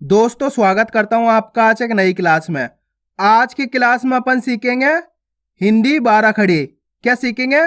दोस्तों स्वागत करता हूं आपका आज एक नई क्लास में। आज की क्लास में अपन सीखेंगे हिंदी बारह खड़ी। क्या सीखेंगे?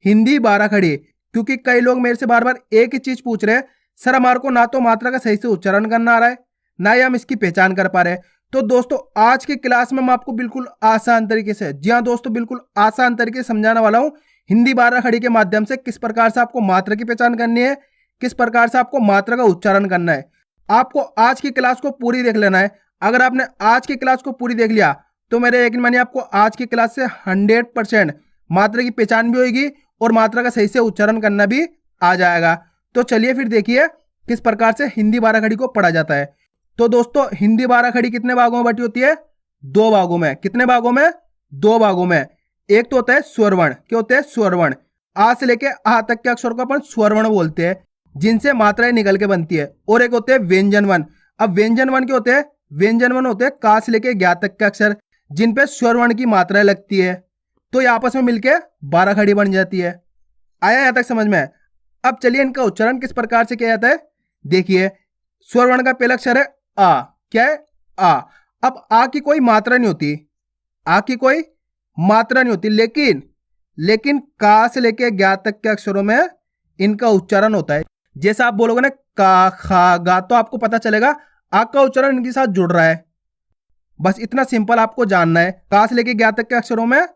हिंदी बारह खड़ी। क्योंकि कई लोग मेरे से बार बार एक ही चीज पूछ रहे हैं, सर हमारे को ना तो मात्रा का सही से उच्चारण करना आ रहा है, ना ही हम इसकी पहचान कर पा रहे हैं। तो दोस्तों आज की क्लास में मैं आपको बिल्कुल आसान तरीके से, जी हाँ दोस्तों, बिल्कुल आसान तरीके से समझाने वाला हूँ। हिंदी बारह खड़ी के माध्यम से किस प्रकार से आपको मात्रा की पहचान करनी है, किस प्रकार से आपको मात्रा का उच्चारण करना है। आपको आज की क्लास को पूरी देख लेना है। अगर आपने आज की क्लास को पूरी देख लिया तो मेरे यकीन मानिए आपको आज की क्लास से 100% मात्रा की पहचान भी होगी और मात्रा का सही से उच्चारण करना भी आ जाएगा। तो चलिए फिर देखिए किस प्रकार से हिंदी बारह खड़ी को पढ़ा जाता है। तो दोस्तों हिंदी बारह खड़ी कितने भागों में बटी होती है? दो भागों में। कितने भागों में? दो भागों में। एक तो होता है स्वरवर्ण। क्या होते हैं? स्वरवर्ण। आ से लेके आ तक के अक्षर को अपन स्वरवर्ण बोलते हैं, जिनसे मात्राएं निकल के बनती है। और एक होते हैं व्यंजन वन। अब व्यंजन वन के होते हैं? व्यंजन वन होते हैं का से लेके ज्ञा तक के अक्षर, जिन पे स्वरवर्ण की मात्राएं लगती है। तो ये आपस में मिलके बारह खड़ी बन जाती है। आया यहां तक समझ में? अब चलिए इनका उच्चारण किस प्रकार से किया जाता है देखिए। स्वरवर्ण का पहला अक्षर है आ। क्या है? आ। अब आ की कोई मात्रा नहीं होती, आ की कोई मात्रा नहीं होती, लेकिन लेकिन का से लेके ज्ञा तक के अक्षरों में इनका उच्चारण होता है। जैसा आप बोलोगे ना का खा गा, तो आपको पता चलेगा आ का उच्चारण इनके साथ जुड़ रहा है। बस इतना सिंपल आपको जानना है। का से लेके ज्ञा तक के अक्षरों में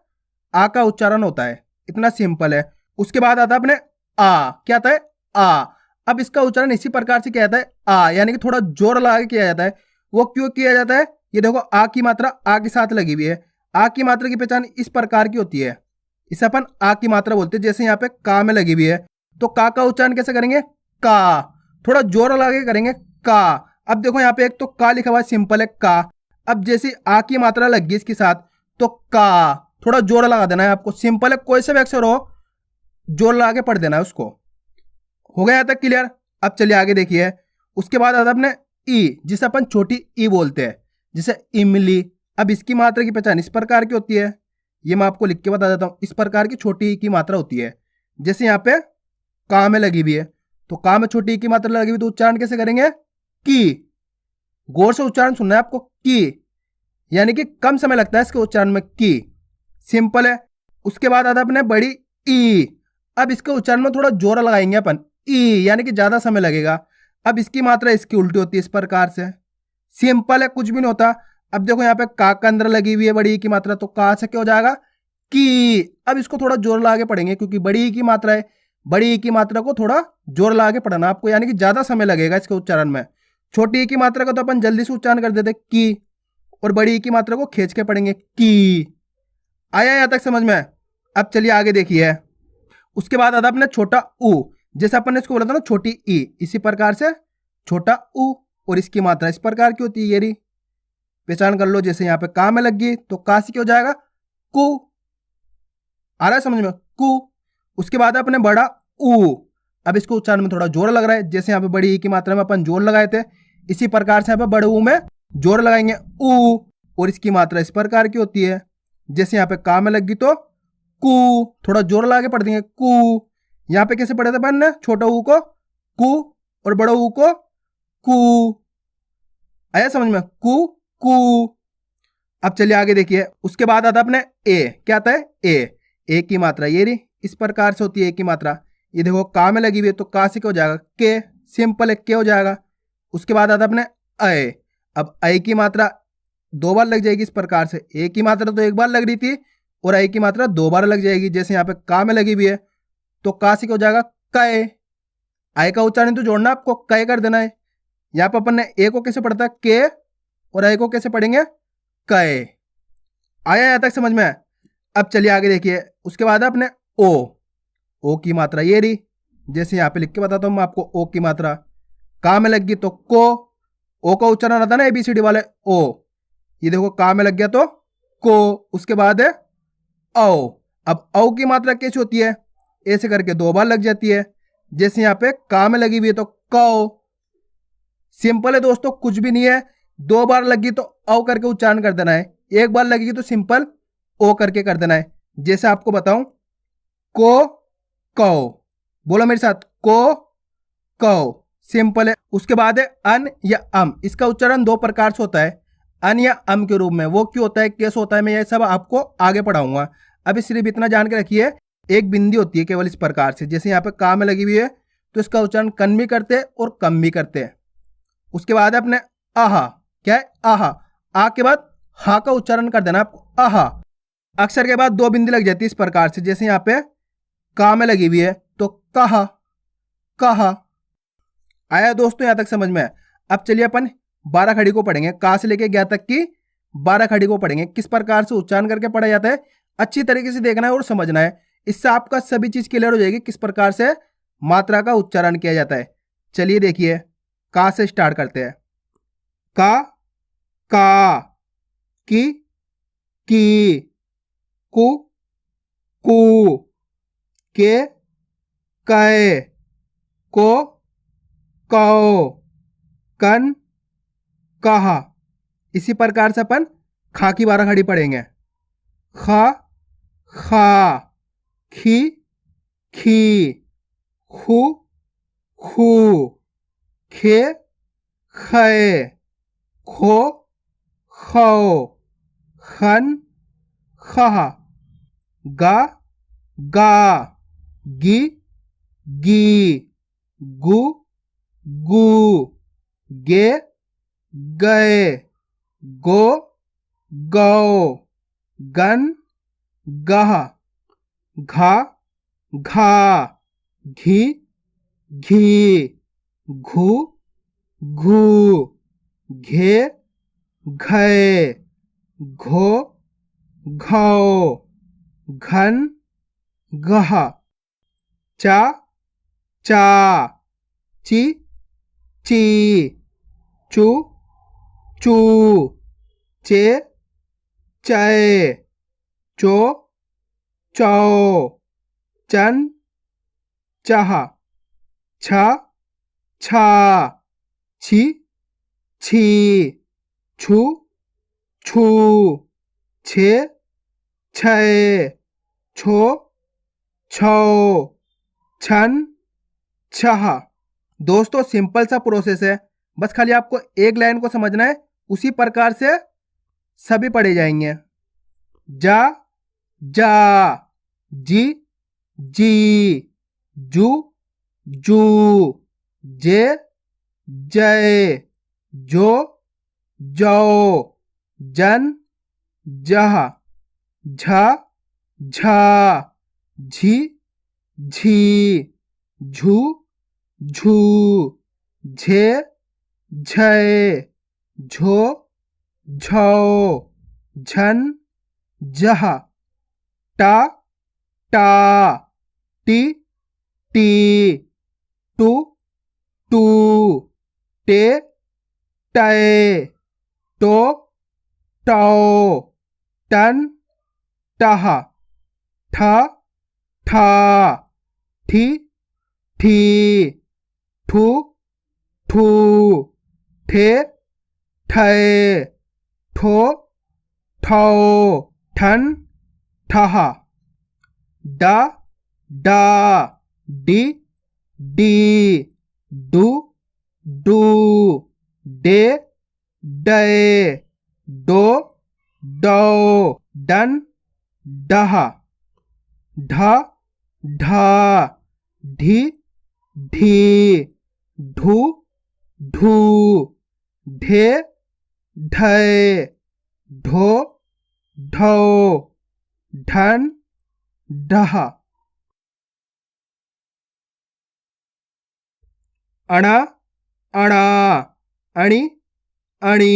आ का उच्चारण होता है, इतना सिंपल है। उसके बाद आता है अपने आ। क्या आता है? आ। अब इसका उच्चारण इसी प्रकार से किया जाता है, आ, यानी कि थोड़ा जोर लगा के किया जाता है। वो क्यों किया जाता है? ये देखो आ की मात्रा आ के साथ लगी हुई है। आ की मात्रा की पहचान इस प्रकार की होती है, इसे अपन आ की मात्रा बोलते हैं। जैसे यहाँ पे का में लगी हुई है, तो का उच्चारण कैसे करेंगे? का। थोड़ा जोर लगा के करेंगे, का। अब देखो यहाँ पे एक तो का लिखा हुआ है, सिंपल है का। अब जैसे आ की मात्रा लग गई इसके साथ, तो का थोड़ा जोर लगा देना है आपको। सिंपल है, कोई से भी अक्षर हो जोर लगा के पढ़ देना है उसको। हो गया यहाँ तक क्लियर? अब चलिए आगे देखिए। उसके बाद आता है अपने ई, जिसे अपन छोटी ई बोलते हैं, जिसे इमली। अब इसकी मात्रा की पहचान इस प्रकार की होती है, ये मैं आपको लिख के बता देता हूं। इस प्रकार की छोटी ई की मात्रा होती है। जैसे यहाँ पे का में लगी हुई है, तो का में छोटी ई की मात्रा लगी हुई, तो उच्चारण कैसे करेंगे? की। गौर से उच्चारण सुनना है आपको, की, यानी कि कम समय लगता है इसके उच्चारण में, की। सिंपल है। उसके बाद आता है अपने बड़ी ई। अब इसके उच्चारण में थोड़ा जोर लगाएंगे अपन, ई, यानी कि ज्यादा समय लगेगा। अब इसकी मात्रा इसकी उल्टी होती है इस प्रकार से। सिंपल है, कुछ भी नहीं होता। अब देखो यहाँ पे का अंदर लगी हुई है बड़ी ई की मात्रा, तो का से क्या हो जाएगा? की। अब इसको थोड़ा जोर लगा के पढ़ेंगे, क्योंकि बड़ी ई की मात्रा है। बड़ी ई की मात्रा को थोड़ा जोर लगा के पढ़ना आपको, यानी कि ज्यादा समय लगेगा इसके उच्चारण में। छोटी ई की मात्रा का तो अपन जल्दी से उच्चारण कर देते की, और बड़ी ई की मात्रा को खींच के पढ़ेंगे, की। आया यहां तक समझ में? अब चलिए आगे देखिए। उसके बाद आता अपने छोटा ऊ। जैसे अपन ने इसको बोला था ना छोटी ई, इसी प्रकार से छोटा ऊ, और इसकी मात्रा इस प्रकार की होती है। ये रही, पहचान कर लो। जैसे यहाँ पे का में लग गई, तो का से क्या हो जाएगा? कु। आ रहा है समझ में? कु। उसके बाद अपने बड़ा ऊ। अब इसको उच्चारण में थोड़ा जोर लग रहा है। जैसे यहाँ पे बड़ी ई की मात्रा में अपन जोर लगाए थे, इसी प्रकार से यहाँ पे बड़े ऊ में जोर लगाएंगे, ऊ, और इसकी मात्रा इस प्रकार की होती है। जैसे यहाँ पे का में लग गई, तो कु, थोड़ा जोर लगा के पढ़ देंगे, कु। यहाँ पे कैसे पढ़े थे अपन ने? छोटा ऊ को कु और बड़ा ऊ को कु। आया समझ में? कु, कु। अब चलिए आगे देखिए। उसके बाद आता अपने ए। क्या आता है? ए की मात्रा ये रही, इस प्रकार से होती है ए की मात्रा। ये देखो का में लगी हुई है, तो का से क्या हो जाएगा? के। सिंपल है, के हो जाएगा। उसके बाद आता अपने अय। अब अय की मात्रा दो बार लग जाएगी इस प्रकार से। ए की मात्रा तो एक बार लग रही थी, और अय की मात्रा दो बार लग जाएगी। जैसे यहाँ पे का में लगी हुई है, तो का से क्या हो जाएगा? कय। अय का उच्चारण तो जोड़ना आपको, कय कर देना है। यहाँ पर अपन ने ए को कैसे पढ़ता है? के, और अय को कैसे पढ़ेंगे? कय। आया यहाँ तक समझ में? अब चलिए आगे देखिए। उसके बाद अपने ओ की मात्रा ये रही। जैसे यहाँ पे लिख के बताता हूं मैं आपको। ओ की मात्रा का में लग गई, तो को। ओ का उच्चारण आता ना एबीसीडी वाले, ओ। ये देखो का में लग गया, तो को। उसके बाद है औ। अब औ की मात्रा कैसी होती है? ऐसे करके दो बार लग जाती है। जैसे यहाँ पे का में लगी हुई है, तो कौ। सिंपल है दोस्तों, कुछ भी नहीं है। दो बार लगी तो औ करके उच्चारण कर देना है, एक बार लगेगी तो सिंपल ओ करके कर देना है। जैसे आपको बताऊं, को, कौ। बोलो मेरे साथ, को, कौ। सिंपल है। उसके बाद है अन या अम। इसका उच्चारण दो प्रकार से होता है, अन या अम के रूप में। वो क्यों होता है, कैसे होता है, मैं ये सब आपको आगे पढ़ाऊंगा। अभी सिर्फ इतना जान के रखिए, एक बिंदी होती है केवल इस प्रकार से, जैसे यहाँ पे का में लगी हुई है तो इसका उच्चारण कन भी करते हैं और कम भी करते हैं। उसके बाद है अपने आहा, क्या है आहा, आ के बाद हा का उच्चारण कर देना आपको, आहा। अक्षर के बाद दो बिंदी लग जाती है इस प्रकार से, जैसे यहाँ पे का में लगी हुई है तो कहा, कहा। आया दोस्तों यहां तक समझ में? अब चलिए अपन 12 खड़ी को पढ़ेंगे, का से लेके गया तक की 12 खड़ी को पढ़ेंगे, किस प्रकार से उच्चारण करके पढ़ा जाता है, अच्छी तरीके से देखना है और समझना है। इससे आपका सभी चीज क्लियर हो जाएगी, किस प्रकार से मात्रा का उच्चारण किया जाता है। चलिए देखिए, का से स्टार्ट करते हैं। का, की, कु, के, कै, को, कौ, कन, कहा। इसी प्रकार से अपन खा की 12 खड़ी पढ़ेंगे। खा, खा, खी, खी, खू, खू, खे, खे, खो, खौ, खन, खहा। गा, गा, गी, गी, गु, गू, गे, गए, गो, गौ, गन, गह। घा, घा, घी, घी, घू, घू, घे, घे, घो, घौ, घन, घह। चा, चा, ची, ची, चू, चू, चे, चै, चो, चौ, चन, चह। छ, छा, छी, छी, छू, छू, छे, छै, छो, छौ, छन, छह। दोस्तों सिंपल सा प्रोसेस है, बस खाली आपको एक लाइन को समझना है, उसी प्रकार से सभी पढ़े जाएंगे। जा, जा, जी, जी, जू, जू, जे, जय, जो, जौ, जन, जह। झा, झा, झी, झी, झू, झू, झे, झय, झो, झौ, झन, झह। टा, टा, टी, टी, टू, टू, टे, टै, टो, टौ, टन, टह। ठ, ठा, ठी,ठी, ठू, ठू, ठे, ठै, ठो, ठौ, ठन, ठह। डा, डा, डी, डी, डू, डू, डे, डे, डो, डौ, डन, डह। ढ, ढा, ढी, ढी, ढू, ढू, ढे, ढय, ढो, ढौ, ढन, ढह। अणा, अणा, अणि, अणि,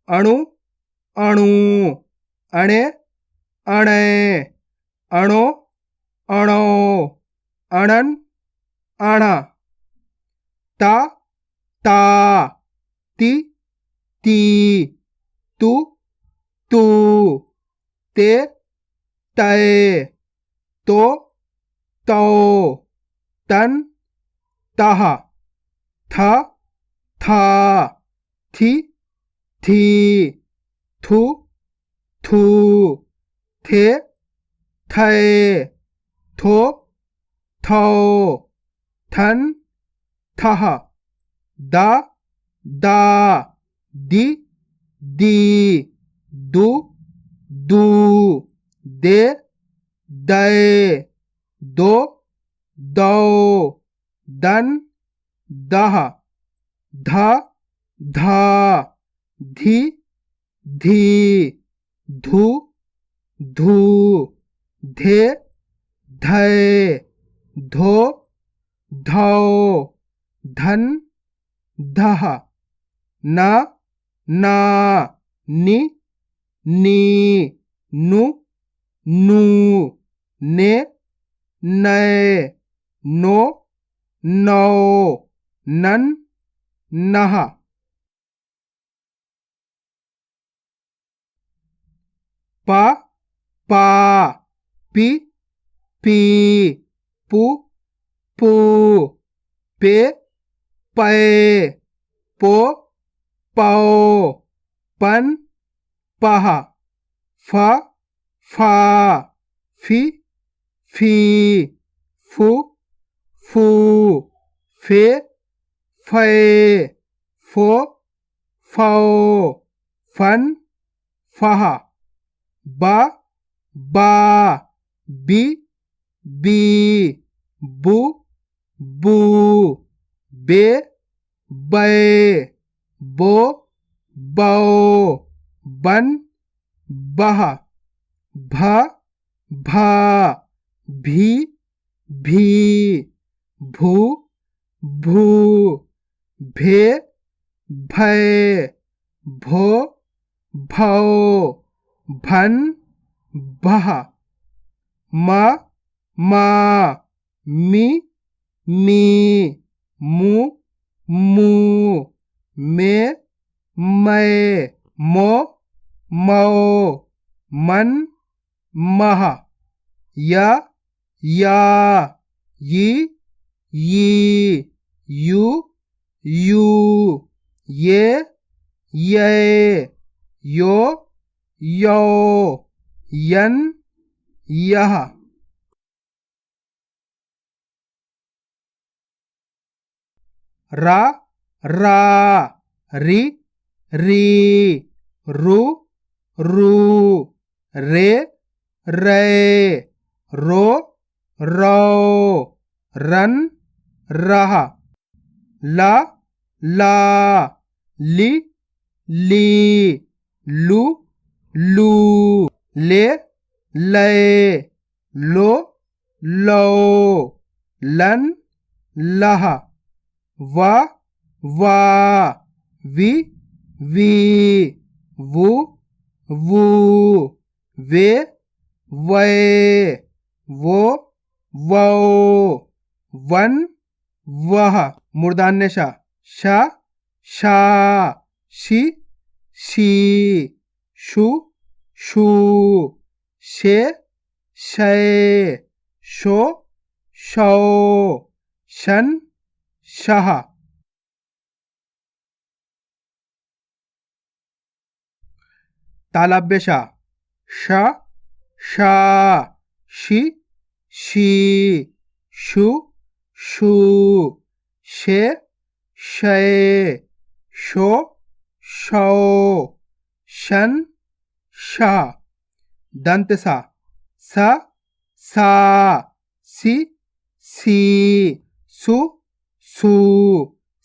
अणु, अणु, अणे, अणे, अणो, अणो, अणन, अणा। ता, ता, ती, ती, तू, तू, ते, तै, तो, तौ, तन, तह। थ, था, थी, थी, थू, थू, थे, थे, थो, थौ, थन, थः दा दा दि दी दु दू दे दै दो दौ दन दह ध धा धि धी धु धू धे धै धो धौ धन धह न ना नि नी नु नू ने नए नो नौ नन नह प पा पी पी पु पू पे पै पो पौ पन पह फ फा फि फी फु फू फे फै फो फौ फन फह ब बा बी बी बु बू बे बै बो बौ बन बह भ भा भी भी भू भू भे भै भो भौ भन भह म मा मी मी मु मू मे मै मो मौ मन मह य या यी यी यू यू ये ये यो यो यन यह रा रा रि री रु रू रे रे रो रौ रन रह ला ला लि ली लु लू ले ले लो लो लन लह व वा वि वी वु वू वे वै वो वौ वन वह मूर्धान्य श शा शी शी शु शू शे शै शो शौ शन शह तालव्य श शा शी शी शु शू शे शै शो शौ शन शह दंत सा सा सी सी सु सू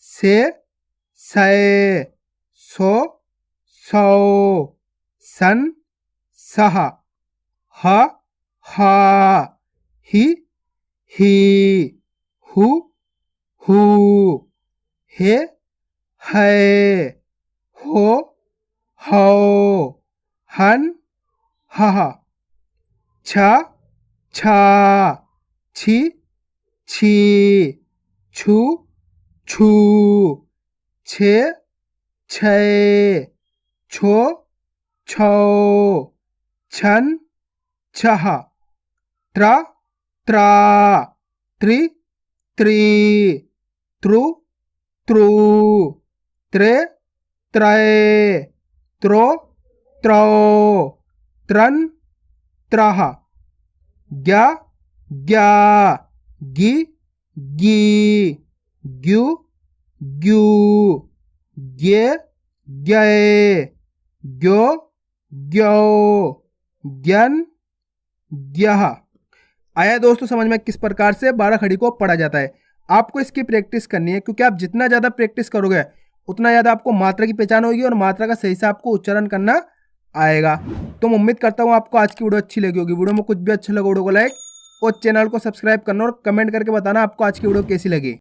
से सै सो सौ सन सह ह हा हि ही हु हू हे है हो हौ हन हह छ छा छी छी छु छू छे छै छो छौ छन छह त्र त्रा त्रि त्रीत्रु त्रु त्रे त्रय त्रो त्रौ त्रन त्रह ग्या ग्या गि गी ग्यू ग्यू, गे गए, ग्यो ग्यो, ज्ञन ग्यह। आया दोस्तों समझ में किस प्रकार से 12 खड़ी को पढ़ा जाता है। आपको इसकी प्रैक्टिस करनी है, क्योंकि आप जितना ज़्यादा प्रैक्टिस करोगे उतना ज़्यादा आपको मात्रा की पहचान होगी और मात्रा का सही से आपको उच्चारण करना आएगा। तो मैं उम्मीद करता हूँ आपको आज की वीडियो अच्छी लगी होगी। वीडियो में कुछ भी अच्छा लगा वीडियो को लाइक और चैनल को सब्सक्राइब करना और कमेंट करके बताना आपको आज की वीडियो कैसी लगी।